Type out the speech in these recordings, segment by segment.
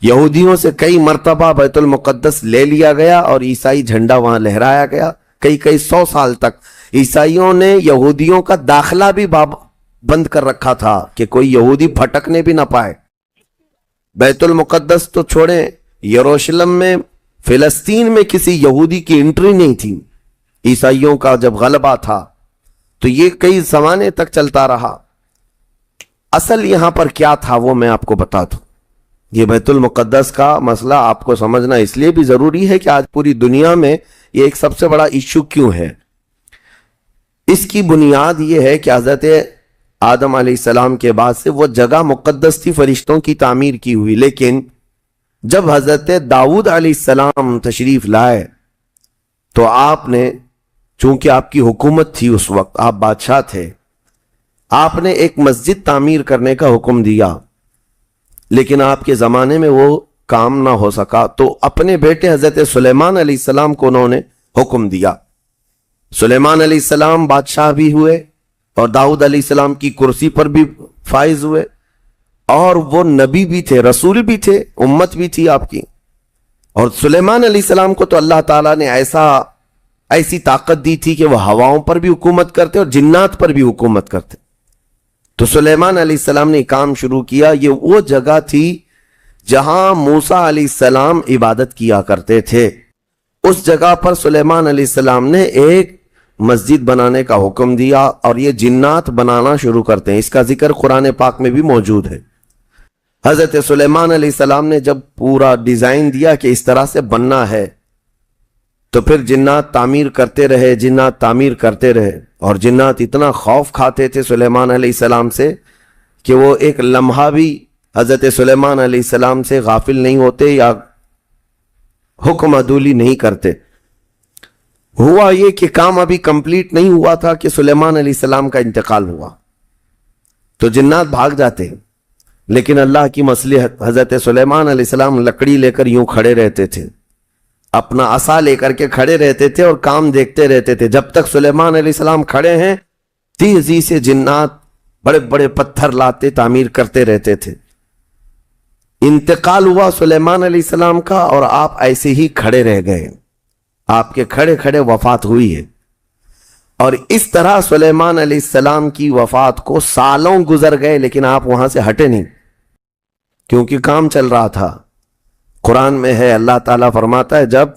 یہودیوں سے کئی مرتبہ بیت المقدس لے لیا گیا اور عیسائی جھنڈا وہاں لہرایا گیا. کئی 100 سال تک عیسائیوں نے یہودیوں کا داخلہ بھی بند کر رکھا تھا کہ کوئی یہودی پھٹکنے بھی نہ پائے. بیت المقدس تو چھوڑیں، یروشلم میں، فلسطین میں کسی یہودی کی انٹری نہیں تھی. عیسائیوں کا جب غلبہ تھا تو یہ کئی زمانے تک چلتا رہا. اصل یہاں پر کیا تھا وہ میں آپ کو بتا دوں. یہ بیت المقدس کا مسئلہ آپ کو سمجھنا اس لیے بھی ضروری ہے کہ آج پوری دنیا میں یہ ایک سب سے بڑا ایشو کیوں ہے. اس کی بنیاد یہ ہے کہ حضرت آدم علیہ السلام کے بعد سے وہ جگہ مقدس تھی، فرشتوں کی تعمیر کی ہوئی. لیکن جب حضرت داؤد علیہ السلام تشریف لائے تو آپ نے، چونکہ آپ کی حکومت تھی اس وقت، آپ بادشاہ تھے، آپ نے ایک مسجد تعمیر کرنے کا حکم دیا. لیکن آپ کے زمانے میں وہ کام نہ ہو سکا تو اپنے بیٹے حضرت سلیمان علیہ السلام کو انہوں نے حکم دیا. سلیمان علیہ السلام بادشاہ بھی ہوئے اور داؤد علیہ السلام کی کرسی پر بھی فائز ہوئے، اور وہ نبی بھی تھے، رسول بھی تھے، امت بھی تھی آپ کی. اور سلیمان علیہ السلام کو تو اللہ تعالیٰ نے ایسی طاقت دی تھی کہ وہ ہواؤں پر بھی حکومت کرتے اور جنات پر بھی حکومت کرتے. تو سلیمان علیہ السلام نے کام شروع کیا. یہ وہ جگہ تھی جہاں موسیٰ علیہ السلام عبادت کیا کرتے تھے. اس جگہ پر سلیمان علیہ السلام نے ایک مسجد بنانے کا حکم دیا اور یہ جنات بنانا شروع کرتے ہیں. اس کا ذکر قرآن پاک میں بھی موجود ہے. حضرت سلیمان علیہ السلام نے جب پورا ڈیزائن دیا کہ اس طرح سے بننا ہے تو پھر جنات تعمیر کرتے رہے اور جنات اتنا خوف کھاتے تھے سلیمان علیہ السلام سے کہ وہ ایک لمحہ بھی حضرت سلیمان علیہ السلام سے غافل نہیں ہوتے یا حکم عدولی نہیں کرتے. ہوا یہ کہ کام ابھی کمپلیٹ نہیں ہوا تھا کہ سلیمان علیہ السلام کا انتقال ہوا تو جنات بھاگ جاتے. لیکن اللہ کی مصلحت، حضرت سلیمان علیہ السلام لکڑی لے کر یوں کھڑے رہتے تھے، اپنا عصا لے کر کے کھڑے رہتے تھے اور کام دیکھتے رہتے تھے. جب تک سلیمان علیہ السلام کھڑے ہیں تیزی سے جنات بڑے بڑے پتھر لاتے تعمیر کرتے رہتے تھے. انتقال ہوا سلیمان علیہ السلام کا اور آپ ایسے ہی کھڑے رہ گئے. آپ کے کھڑے کھڑے وفات ہوئی ہے. اور اس طرح سلیمان علیہ السلام کی وفات کو سالوں گزر گئے لیکن آپ وہاں سے ہٹے نہیں کیونکہ کام چل رہا تھا. قرآن میں ہے، اللہ تعالیٰ فرماتا ہے جب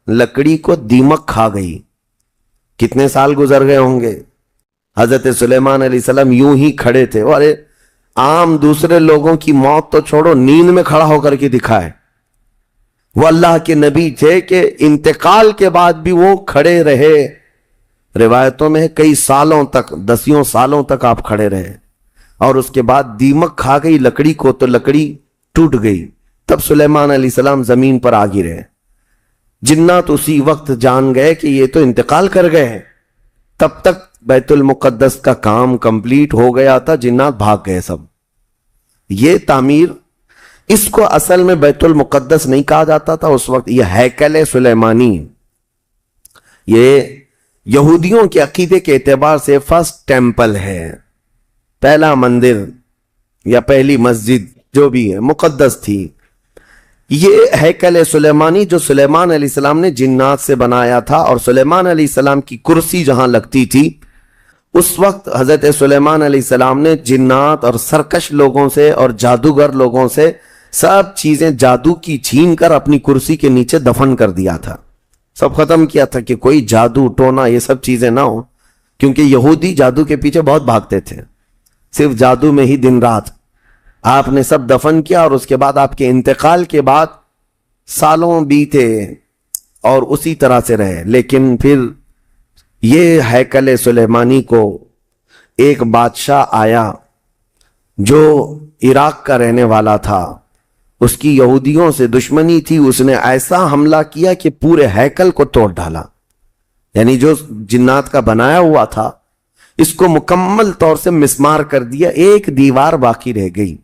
لکڑی کو دیمک کھا گئی، کتنے سال گزر گئے ہوں گے. حضرت سلیمان علیہ السلام یوں ہی کھڑے تھے. ارے عام دوسرے لوگوں کی موت تو چھوڑو، نیند میں کھڑا ہو کر کے دکھائے. وہ اللہ کے نبی تھے کہ انتقال کے بعد بھی وہ کھڑے رہے. روایتوں میں کئی سالوں تک، 10 سالوں تک آپ کھڑے رہے اور اس کے بعد دیمک کھا گئی لکڑی کو تو لکڑی ٹوٹ گئی. تب سلیمان علیہ السلام زمین پر آ گرے. جنات اسی وقت جان گئے کہ یہ تو انتقال کر گئے ہیں. تب تک بیت المقدس کا کام کمپلیٹ ہو گیا تھا، جنات بھاگ گئے سب. یہ تعمیر، اس کو اصل میں بیت المقدس نہیں کہا جاتا تھا اس وقت، یہ ہیکل سلیمانی. یہ یہودیوں کے عقیدے کے اعتبار سے فرسٹ ٹیمپل ہے، پہلا مندر یا پہلی مسجد جو بھی ہے مقدس تھی. یہ ہیکل سلیمانی جو سلیمان علیہ السلام نے جنات سے بنایا تھا، اور سلیمان علیہ السلام کی کرسی جہاں لگتی تھی اس وقت حضرت سلیمان علیہ السلام نے جنات اور سرکش لوگوں سے اور جادوگر لوگوں سے سب چیزیں جادو کی چھین کر اپنی کرسی کے نیچے دفن کر دیا تھا. سب ختم کیا تھا کہ کوئی جادو ٹونا یہ سب چیزیں نہ ہو، کیونکہ یہودی جادو کے پیچھے بہت بھاگتے تھے، صرف جادو میں ہی دن رات. آپ نے سب دفن کیا اور اس کے بعد آپ کے انتقال کے بعد سالوں بیتے اور اسی طرح سے رہے. لیکن پھر یہ ہیکل سلیمانی کو ایک بادشاہ آیا جو عراق کا رہنے والا تھا، اس کی یہودیوں سے دشمنی تھی. اس نے ایسا حملہ کیا کہ پورے ہیکل کو توڑ ڈالا. یعنی جو جنات کا بنایا ہوا تھا اس کو مکمل طور سے مسمار کر دیا. ایک دیوار باقی رہ گئی،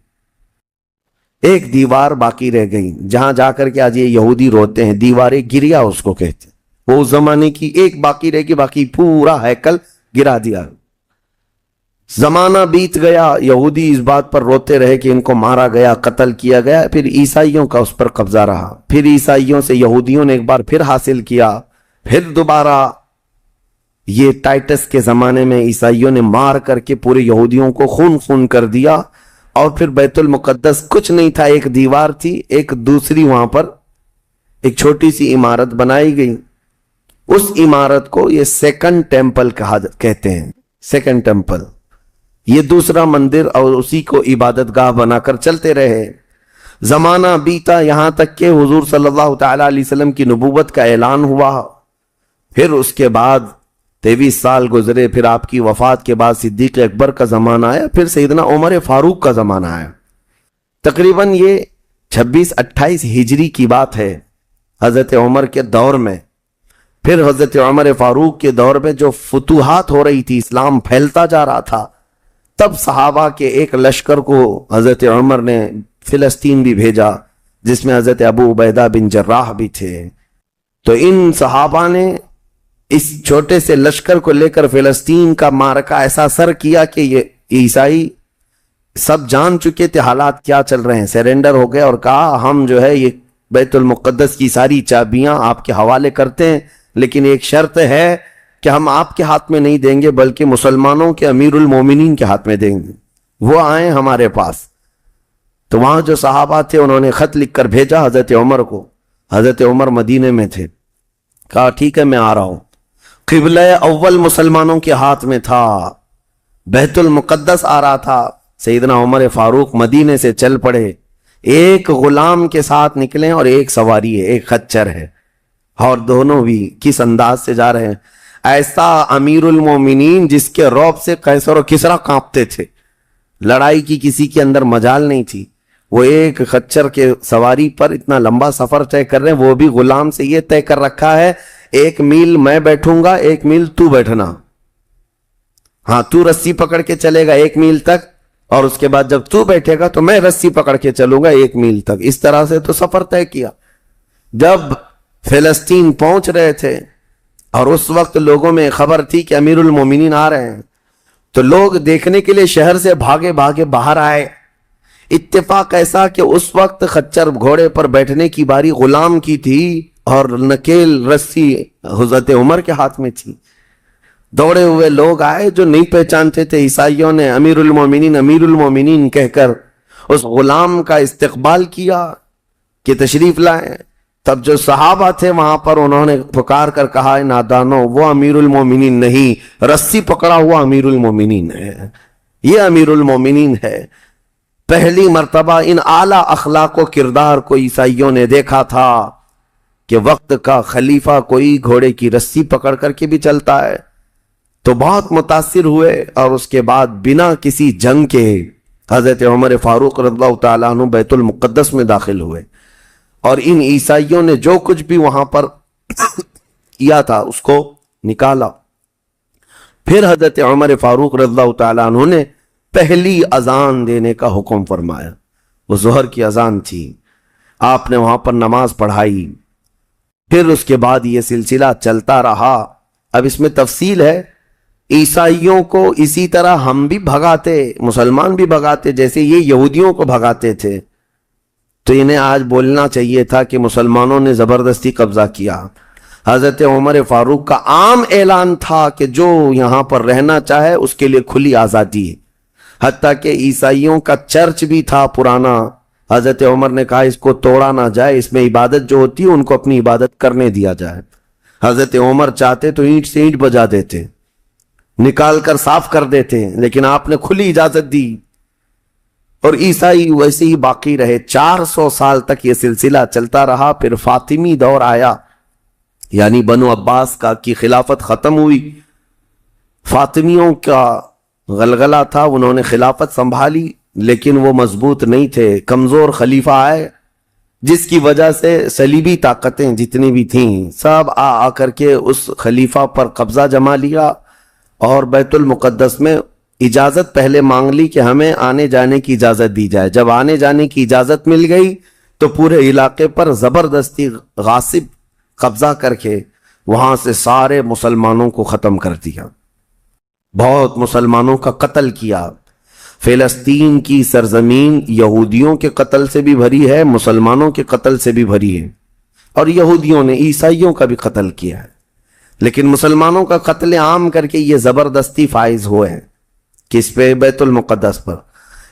ایک دیوار باقی رہ گئی جہاں جا کر کے آج یہ یہودی روتے ہیں. دیواریں گریا اس کو کہتے ہیں. وہ اس زمانے کی ایک باقی رہ گئی، باقی پورا ہیکل گرا دیا. زمانہ بیت گیا، یہودی اس بات پر روتے رہے کہ ان کو مارا گیا، قتل کیا گیا، پھر عیسائیوں کا اس پر قبضہ رہا، پھر عیسائیوں سے یہودیوں نے ایک بار پھر حاصل کیا، پھر دوبارہ یہ ٹائٹس کے زمانے میں عیسائیوں نے مار کر کے پورے یہودیوں کو خون خون کر دیا، اور پھر بیت المقدس کچھ نہیں تھا، ایک دیوار تھی، ایک دوسری وہاں پر ایک چھوٹی سی عمارت بنائی گئی، اس عمارت کو یہ سیکنڈ ٹیمپل کہتے ہیں، سیکنڈ ٹیمپل، یہ دوسرا مندر، اور اسی کو عبادت گاہ بنا کر چلتے رہے۔ زمانہ بیتا یہاں تک کہ حضور صلی اللہ تعالی علیہ وسلم کی نبوت کا اعلان ہوا، پھر اس کے بعد 23 سال گزرے، پھر آپ کی وفات کے بعد صدیق اکبر کا زمانہ آیا، پھر سیدنا عمر فاروق کا زمانہ آیا۔ تقریباً یہ 26-28 ہجری کی بات ہے، حضرت عمر کے دور میں۔ پھر حضرت عمر فاروق کے دور میں جو فتوحات ہو رہی تھی، اسلام پھیلتا جا رہا تھا، تب صحابہ کے ایک لشکر کو حضرت عمر نے فلسطین بھی بھیجا، جس میں حضرت ابو عبیدہ بن جراح بھی تھے۔ تو ان صحابہ نے اس چھوٹے سے لشکر کو لے کر فلسطین کا معرکہ ایسا سر کیا کہ یہ عیسائی سب جان چکے تھے حالات کیا چل رہے ہیں، سیرنڈر ہو گئے اور کہا ہم جو ہے یہ بیت المقدس کی ساری چابیاں آپ کے حوالے کرتے ہیں، لیکن ایک شرط ہے کہ ہم آپ کے ہاتھ میں نہیں دیں گے بلکہ مسلمانوں کے امیر المومنین کے ہاتھ میں دیں گے، وہ آئیں ہمارے پاس۔ تو وہاں جو صحابہ تھے انہوں نے خط لکھ کر بھیجا حضرت عمر کو، حضرت عمر مدینے میں تھے، کہا ٹھیک ہے میں آ رہا ہوں۔ قبلہ اول مسلمانوں کے ہاتھ میں تھا، بیت المقدس آ رہا تھا، سیدنا عمر فاروق مدینے سے چل پڑے، ایک غلام کے ساتھ نکلے اور ایک سواری ہے، ایک خچر ہے، اور دونوں بھی کس انداز سے جا رہے ہیں، ایسا امیر المومنین جس کے رعب سے قیصر و کسریٰ کانپتے تھے، لڑائی کی کسی کے اندر مجال نہیں تھی، وہ ایک خچر کے سواری پر اتنا لمبا سفر طے کر رہے ہیں، وہ بھی غلام سے یہ طے کر رکھا ہے 1 میل میں بیٹھوں گا، 1 میل تو بیٹھنا، ہاں تو رسی پکڑ کے چلے گا 1 میل تک، اور اس کے بعد جب تو بیٹھے گا تو میں رسی پکڑ کے چلوں گا 1 میل تک۔ اس طرح سے تو سفر طے کیا۔ جب فلسطین پہنچ رہے تھے اور اس وقت لوگوں میں خبر تھی کہ امیر المومنین آ رہے ہیں، تو لوگ دیکھنے کے لیے شہر سے بھاگے بھاگے باہر آئے۔ اتفاق ایسا کہ اس وقت خچر گھوڑے پر بیٹھنے کی باری غلام کی تھی اور نکیل رسی حضرت عمر کے ہاتھ میں تھی۔ دوڑے ہوئے لوگ آئے جو نہیں پہچانتے تھے، عیسائیوں نے امیر المومنین کہہ کر اس غلام کا استقبال کیا کہ تشریف لائیں۔ تب جو صحابہ تھے وہاں پر انہوں نے پکار کر کہا نادانو، وہ امیر المومنین نہیں، رسی پکڑا ہوا امیر المومنین ہے، یہ امیر المومنین ہے۔ پہلی مرتبہ ان اعلیٰ اخلاق و کردار کو عیسائیوں نے دیکھا تھا کہ وقت کا خلیفہ کوئی گھوڑے کی رسی پکڑ کر کے بھی چلتا ہے، تو بہت متاثر ہوئے، اور اس کے بعد بنا کسی جنگ کے حضرت عمر فاروق رضی اللہ تعالیٰ عنہ بیت المقدس میں داخل ہوئے، اور ان عیسائیوں نے جو کچھ بھی وہاں پر کیا تھا اس کو نکالا۔ پھر حضرت عمر فاروق رضی اللہ تعالیٰ عنہ نے پہلی اذان دینے کا حکم فرمایا، وہ ظہر کی اذان تھی، آپ نے وہاں پر نماز پڑھائی۔ پھر اس کے بعد یہ سلسلہ چلتا رہا۔ اب اس میں تفصیل ہے، عیسائیوں کو اسی طرح ہم بھی بھگاتے، مسلمان بھی بھگاتے، جیسے یہ یہودیوں کو بھگاتے تھے، تو انہیں آج بولنا چاہیے تھا کہ مسلمانوں نے زبردستی قبضہ کیا۔ حضرت عمر فاروق کا عام اعلان تھا کہ جو یہاں پر رہنا چاہے اس کے لیے کھلی آزادی ہے، حتیٰ کہ عیسائیوں کا چرچ بھی تھا پرانا، حضرت عمر نے کہا اس کو توڑا نہ جائے، اس میں عبادت جو ہوتی ہے ان کو اپنی عبادت کرنے دیا جائے۔ حضرت عمر چاہتے تو اینٹ سے اینٹ بجا دیتے، نکال کر صاف کر دیتے، لیکن آپ نے کھلی اجازت دی، اور عیسائی ویسے ہی باقی رہے۔ 400 سال تک یہ سلسلہ چلتا رہا۔ پھر فاطمی دور آیا، یعنی بنو عباس کی خلافت ختم ہوئی، فاطمیوں کا غلغلہ تھا، انہوں نے خلافت سنبھالی، لیکن وہ مضبوط نہیں تھے، کمزور خلیفہ آئے، جس کی وجہ سے صلیبی طاقتیں جتنی بھی تھیں سب آ کر کے اس خلیفہ پر قبضہ جما لیا، اور بیت المقدس میں اجازت پہلے مانگ لی کہ ہمیں آنے جانے کی اجازت دی جائے۔ جب آنے جانے کی اجازت مل گئی تو پورے علاقے پر زبردستی غاصب قبضہ کر کے وہاں سے سارے مسلمانوں کو ختم کر دیا۔ بہت مسلمانوں کا قتل کیا۔ فلسطین کی سرزمین یہودیوں کے قتل سے بھی بھری ہے، مسلمانوں کے قتل سے بھی بھری ہے، اور یہودیوں نے عیسائیوں کا بھی قتل کیا ہے، لیکن مسلمانوں کا قتل عام کر کے یہ زبردستی فائز ہوئے ہیں کس پہ؟ بیت المقدس پر۔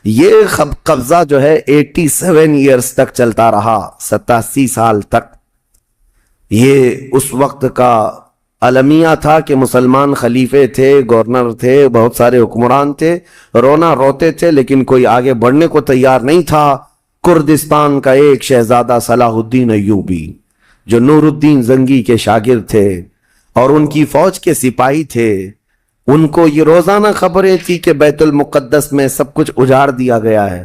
یہ قبضہ جو ہے 87 ایئرز تک چلتا رہا، 87 سال تک۔ یہ اس وقت کا المیہ تھا کہ مسلمان خلیفے تھے، گورنر تھے، بہت سارے حکمران تھے، رونا روتے تھے، لیکن کوئی آگے بڑھنے کو تیار نہیں تھا۔ کردستان کا ایک شہزادہ صلاح الدین ایوبی جو نور الدین زنگی کے شاگرد تھے اور ان کی فوج کے سپاہی تھے، ان کو یہ روزانہ خبریں تھی کہ بیت المقدس میں سب کچھ اجاڑ دیا گیا ہے،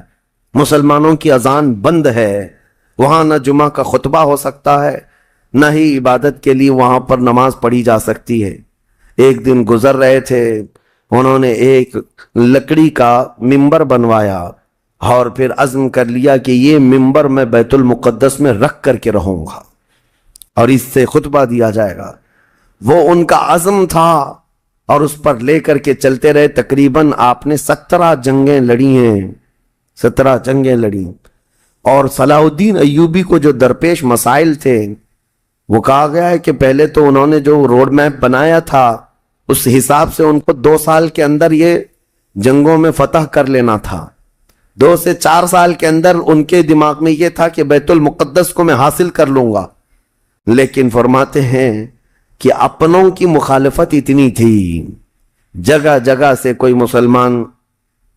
مسلمانوں کی اذان بند ہے، وہاں نہ جمعہ کا خطبہ ہو سکتا ہے، نہ ہی عبادت کے لیے وہاں پر نماز پڑھی جا سکتی ہے۔ ایک دن گزر رہے تھے، انہوں نے ایک لکڑی کا ممبر بنوایا اور پھر عزم کر لیا کہ یہ ممبر میں بیت المقدس میں رکھ کر کے رہوں گا اور اس سے خطبہ دیا جائے گا۔ وہ ان کا عزم تھا اور اس پر لے کر کے چلتے رہے۔ تقریباً آپ نے 17 جنگیں لڑی ہیں، 17 جنگیں لڑی، اور صلاح الدین ایوبی کو جو درپیش مسائل تھے وہ کہا گیا ہے کہ پہلے تو انہوں نے جو روڈ میپ بنایا تھا اس حساب سے ان کو 2 سال کے اندر یہ جنگوں میں فتح کر لینا تھا۔ 2 سے 4 سال کے اندر ان کے دماغ میں یہ تھا کہ بیت المقدس کو میں حاصل کر لوں گا، لیکن فرماتے ہیں کہ اپنوں کی مخالفت اتنی تھی، جگہ جگہ سے کوئی مسلمان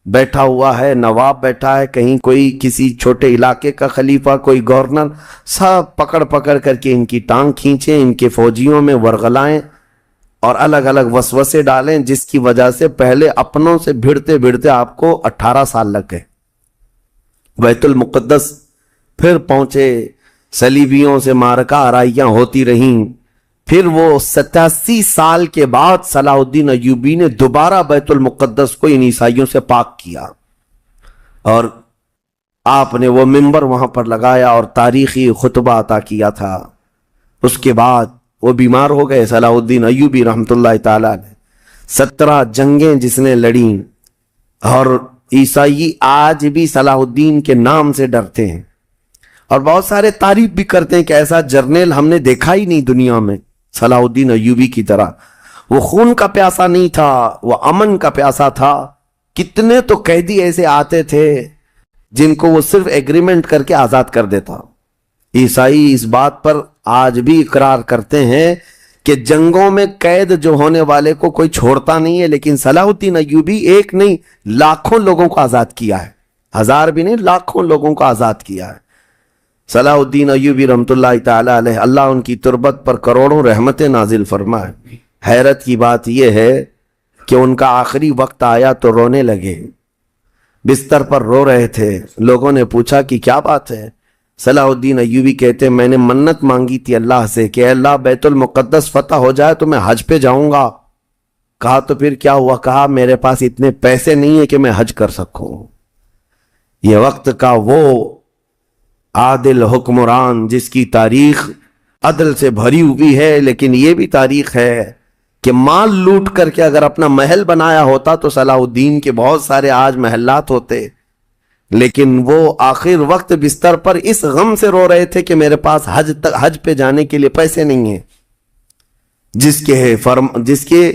بیٹھا ہوا ہے، نواب بیٹھا ہے، کہیں کوئی کسی چھوٹے علاقے کا خلیفہ، کوئی گورنر، سب پکڑ پکڑ کر کے ان کی ٹانگ کھینچیں، ان کے فوجیوں میں ورغلائیں اور الگ الگ وسوسے ڈالیں، جس کی وجہ سے پہلے اپنوں سے بھیڑتے بھیڑتے آپ کو 18 سال لگ گئے۔ بیت المقدس پھر پہنچے، صلیبیوں سے معرکہ آرائیاں ہوتی رہیں، پھر وہ 87 سال کے بعد صلاح الدین ایوبی نے دوبارہ بیت المقدس کو ان عیسائیوں سے پاک کیا اور آپ نے وہ ممبر وہاں پر لگایا اور تاریخی خطبہ عطا کیا تھا۔ اس کے بعد وہ بیمار ہو گئے صلاح الدین ایوبی رحمت اللہ تعالی علیہ۔ 17 جنگیں جس نے لڑیں، اور عیسائی آج بھی صلاح الدین کے نام سے ڈرتے ہیں اور بہت سارے تعریف بھی کرتے ہیں کہ ایسا جرنیل ہم نے دیکھا ہی نہیں دنیا میں صلاح الدین ایوبی کی طرح۔ وہ خون کا پیاسا نہیں تھا، وہ امن کا پیاسا تھا۔ کتنے تو قیدی ایسے آتے تھے جن کو وہ صرف ایگریمنٹ کر کے آزاد کر دیتا۔ عیسائی اس بات پر آج بھی اقرار کرتے ہیں کہ جنگوں میں قید جو ہونے والے کو کوئی چھوڑتا نہیں ہے، لیکن صلاح الدین ایوبی ایک نہیں لاکھوں لوگوں کو آزاد کیا ہے، 1000 بھی نہیں، لاکھوں لوگوں کو آزاد کیا ہے۔ صلاح الدین ایوبی رحمت اللہ تعالی علیہ، اللہ ان کی تربت پر کروڑوں رحمتیں نازل فرمائے۔ حیرت کی بات یہ ہے کہ ان کا آخری وقت آیا تو رونے لگے، بستر پر رو رہے تھے۔ لوگوں نے پوچھا کہ کیا بات ہے؟ صلاح الدین ایوبی کہتے میں نے منت مانگی تھی اللہ سے کہ اللہ بیت المقدس فتح ہو جائے تو میں حج پہ جاؤں گا۔ کہا تو پھر کیا ہوا؟ کہا میرے پاس اتنے پیسے نہیں ہیں کہ میں حج کر سکوں۔ یہ وقت کا وہ عادل حکمران جس کی تاریخ عدل سے بھری ہوئی ہے، لیکن یہ بھی تاریخ ہے کہ مال لوٹ کر کے اگر اپنا محل بنایا ہوتا تو صلاح الدین کے بہت سارے آج محلات ہوتے، لیکن وہ آخر وقت بستر پر اس غم سے رو رہے تھے کہ میرے پاس حج پہ جانے کے لیے پیسے نہیں ہیں۔ جس کے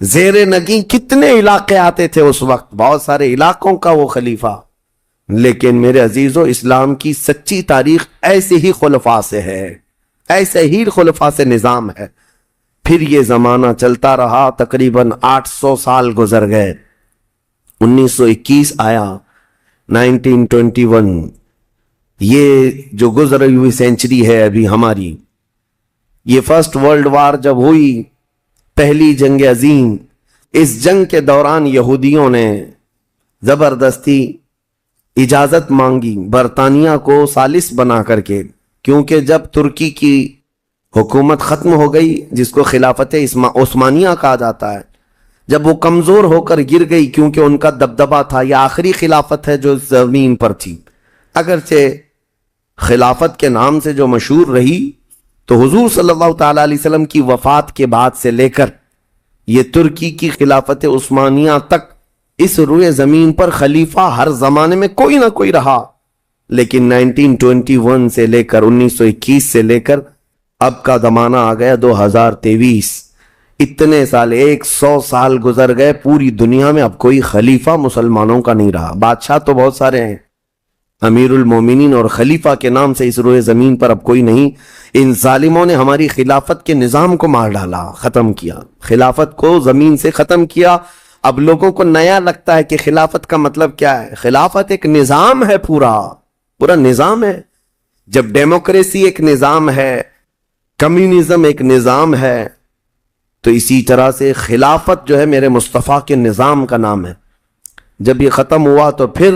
زیر نگیں کتنے علاقے آتے تھے اس وقت، بہت سارے علاقوں کا وہ خلیفہ۔ لیکن میرے عزیزو، اسلام کی سچی تاریخ ایسے ہی خلفاء سے ہے، ایسے ہی خلفاء سے نظام ہے۔ پھر یہ زمانہ چلتا رہا، تقریباً 800 سال گزر گئے، 1921 آیا، 1921، یہ جو گزری ہوئی سینچری ہے ابھی ہماری، یہ فرسٹ ورلڈ وار جب ہوئی، پہلی جنگ عظیم، اس جنگ کے دوران یہودیوں نے زبردستی اجازت مانگی برطانیہ کو ثالث بنا کر کے، کیونکہ جب ترکی کی حکومت ختم ہو گئی، جس کو خلافت عثمانیہ کہا جاتا ہے، جب وہ کمزور ہو کر گر گئی، کیونکہ ان کا دبدبہ تھا، یہ آخری خلافت ہے جو زمین پر تھی، اگرچہ خلافت کے نام سے جو مشہور رہی، تو حضور صلی اللہ تعالی علیہ وسلم کی وفات کے بعد سے لے کر یہ ترکی کی خلافت عثمانیہ تک اس روئے زمین پر خلیفہ ہر زمانے میں کوئی نہ کوئی رہا، لیکن 1921 سے لے کر 1921 سے لے کر اب کا زمانہ آ گیا 2023، اتنے سال 100 سال گزر گئے، پوری دنیا میں اب کوئی خلیفہ مسلمانوں کا نہیں رہا۔ بادشاہ تو بہت سارے ہیں، امیر المومنین اور خلیفہ کے نام سے اس روئے زمین پر اب کوئی نہیں۔ ان ظالموں نے ہماری خلافت کے نظام کو مار ڈالا، ختم کیا، خلافت کو زمین سے ختم کیا۔ اب لوگوں کو نیا لگتا ہے کہ خلافت کا مطلب کیا ہے۔ خلافت ایک نظام ہے، پورا نظام ہے۔ جب ڈیموکریسی ایک نظام ہے، کمیونزم ایک نظام ہے، تو اسی طرح سے خلافت جو ہے میرے مصطفیٰ کے نظام کا نام ہے۔ جب یہ ختم ہوا تو پھر